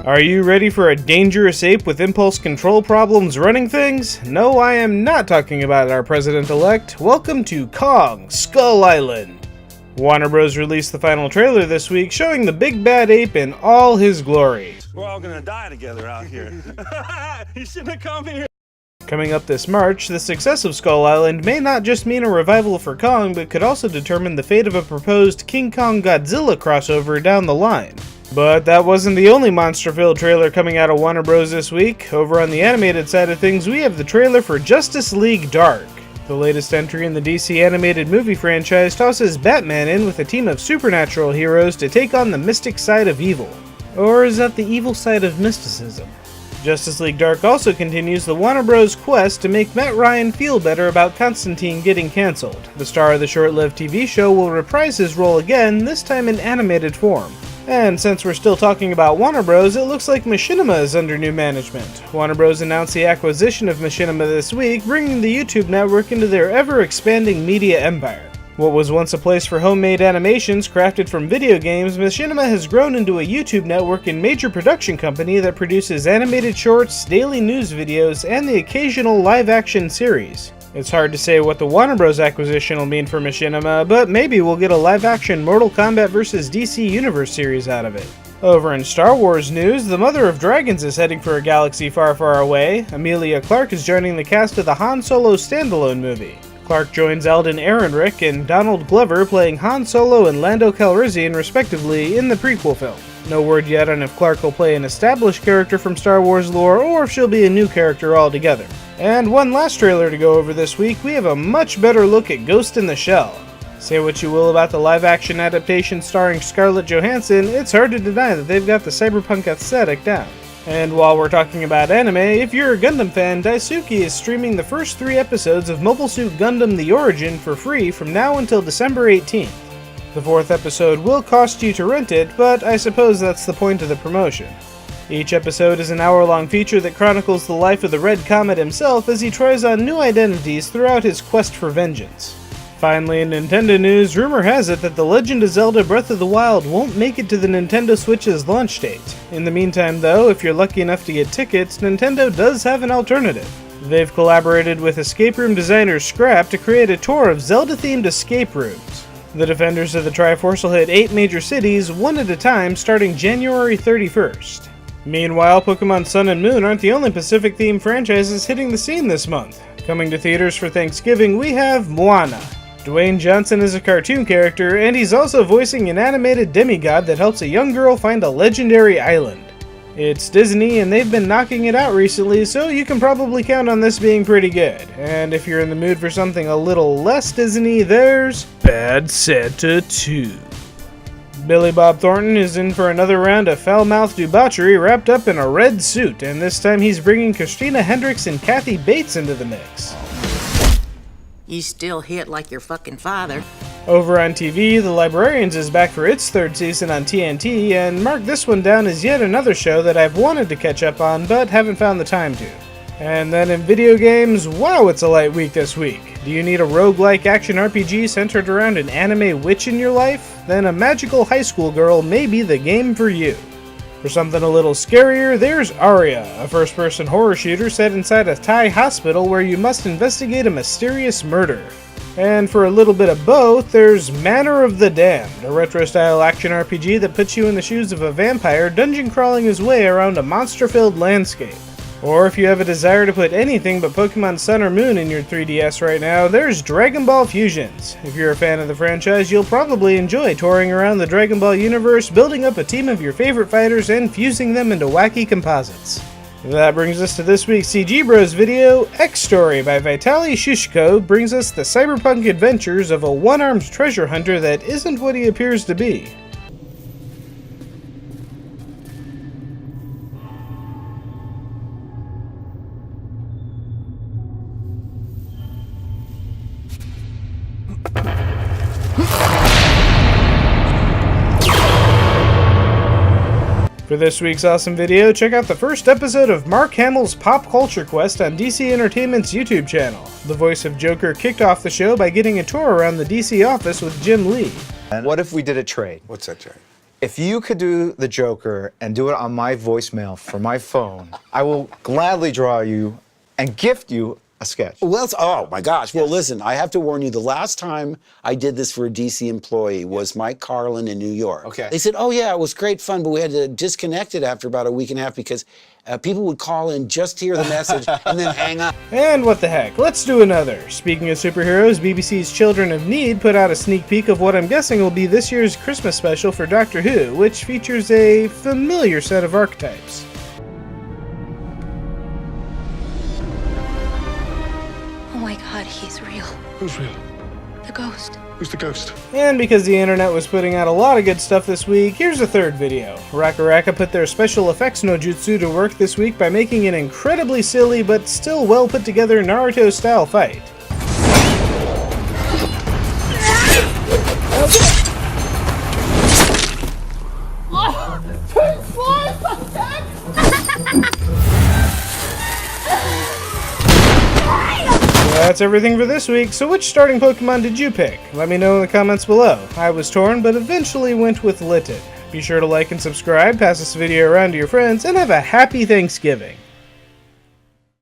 Are you ready for a dangerous ape with impulse control problems running things? No, I am not talking about our president-elect. Welcome to Kong, Skull Island. Warner Bros. Released the final trailer this week showing the big bad ape in all his glory. We're all gonna die together out here. You shouldn't have come here. Coming up this March, the success of Skull Island may not just mean a revival for Kong, but could also determine the fate of a proposed King Kong Godzilla crossover down the line. But that wasn't the only monster-filled trailer coming out of Warner Bros. This week. Over on the animated side of things, we have the trailer for Justice League Dark. The latest entry in the DC animated movie franchise tosses Batman in with a team of supernatural heroes to take on the mystic side of evil. Or is that the evil side of mysticism? Justice League Dark also continues the Warner Bros. Quest to make Matt Ryan feel better about Constantine getting cancelled. The star of the short-lived TV show will reprise his role again, this time in animated form. And since we're still talking about Warner Bros., it looks like Machinima is under new management. Warner Bros. Announced the acquisition of Machinima this week, bringing the YouTube network into their ever-expanding media empire. What was once a place for homemade animations crafted from video games, Machinima has grown into a YouTube network and major production company that produces animated shorts, daily news videos, and the occasional live-action series. It's hard to say what the Warner Bros. Acquisition will mean for Machinima, but maybe we'll get a live-action Mortal Kombat vs. DC Universe series out of it. Over in Star Wars news, the Mother of Dragons is heading for a galaxy far, far away. Emilia Clarke is joining the cast of the Han Solo standalone movie. Clarke joins Alden Ehrenreich and Donald Glover playing Han Solo and Lando Calrissian respectively in the prequel film. No word yet on if Clarke will play an established character from Star Wars lore or if she'll be a new character altogether. And one last trailer to go over this week, we have a much better look at Ghost in the Shell. Say what you will about the live-action adaptation starring Scarlett Johansson, it's hard to deny that they've got the cyberpunk aesthetic down. And while we're talking about anime, if you're a Gundam fan, Daisuke is streaming the first 3 episodes of Mobile Suit Gundam The Origin for free from now until December 18th. The 4th episode will cost you to rent it, but I suppose that's the point of the promotion. Each episode is an hour-long feature that chronicles the life of the Red Comet himself as he tries on new identities throughout his quest for vengeance. Finally, in Nintendo news, rumor has it that The Legend of Zelda Breath of the Wild won't make it to the Nintendo Switch's launch date. In the meantime though, if you're lucky enough to get tickets, Nintendo does have an alternative. They've collaborated with escape room designer Scrap to create a tour of Zelda-themed escape rooms. The Defenders of the Triforce will hit 8 major cities, one at a time, starting January 31st. Meanwhile, Pokemon Sun and Moon aren't the only Pacific-themed franchises hitting the scene this month. Coming to theaters for Thanksgiving, we have Moana. Dwayne Johnson is a cartoon character, and he's also voicing an animated demigod that helps a young girl find a legendary island. It's Disney, and they've been knocking it out recently, so you can probably count on this being pretty good. And if you're in the mood for something a little less Disney, there's Bad Santa 2. Billy Bob Thornton is in for another round of foul-mouthed debauchery wrapped up in a red suit, and this time he's bringing Christina Hendricks and Kathy Bates into the mix. You still hit like your fucking father. Over on TV, The Librarians is back for its 3rd season on TNT, and mark this one down as yet another show that I've wanted to catch up on, but haven't found the time to. And then in video games, wow, it's a light week this week. Do you need a roguelike action RPG centered around an anime witch in your life? Then A Magical High School Girl may be the game for you. For something a little scarier, there's Arya, a first-person horror shooter set inside a Thai hospital where you must investigate a mysterious murder. And for a little bit of both, there's Manor of the Damned, a retro-style action RPG that puts you in the shoes of a vampire dungeon-crawling his way around a monster-filled landscape. Or if you have a desire to put anything but Pokemon Sun or Moon in your 3DS right now, there's Dragon Ball Fusions. If you're a fan of the franchise, you'll probably enjoy touring around the Dragon Ball universe, building up a team of your favorite fighters and fusing them into wacky composites. That brings us to this week's CGBros video. X-Story by Vitaly Shushko brings us the cyberpunk adventures of a one-armed treasure hunter that isn't what he appears to be. For this week's awesome video, check out the first episode of Mark Hamill's Pop Culture Quest on DC Entertainment's YouTube channel. The voice of Joker kicked off the show by getting a tour around the DC office with Jim Lee. What if we did a trade? What's that, Jerry? If you could do the Joker and do it on my voicemail for my phone, I will gladly draw you and gift you a sketch. Well, oh my gosh. Well, listen, I have to warn you, the last time I did this for a DC employee was Mike Carlin in New York. Okay. They said, oh yeah, it was great fun, but we had to disconnect it after about a week and a half because people would call in just to hear the message and then hang up. And what the heck, let's do another. Speaking of superheroes, BBC's Children of Need put out a sneak peek of what I'm guessing will be this year's Christmas special for Doctor Who, which features a familiar set of archetypes. Oh my god, he's real. Who's real? The ghost. Who's the ghost? And because the internet was putting out a lot of good stuff this week, here's a third video. Raka Raka put their special effects no jutsu to work this week by making an incredibly silly but still well put together Naruto-style fight. That's everything for this week, so which starting Pokemon did you pick? Let me know in the comments below. I was torn, but eventually went with Litten. Be sure to like and subscribe, pass this video around to your friends, and have a happy Thanksgiving.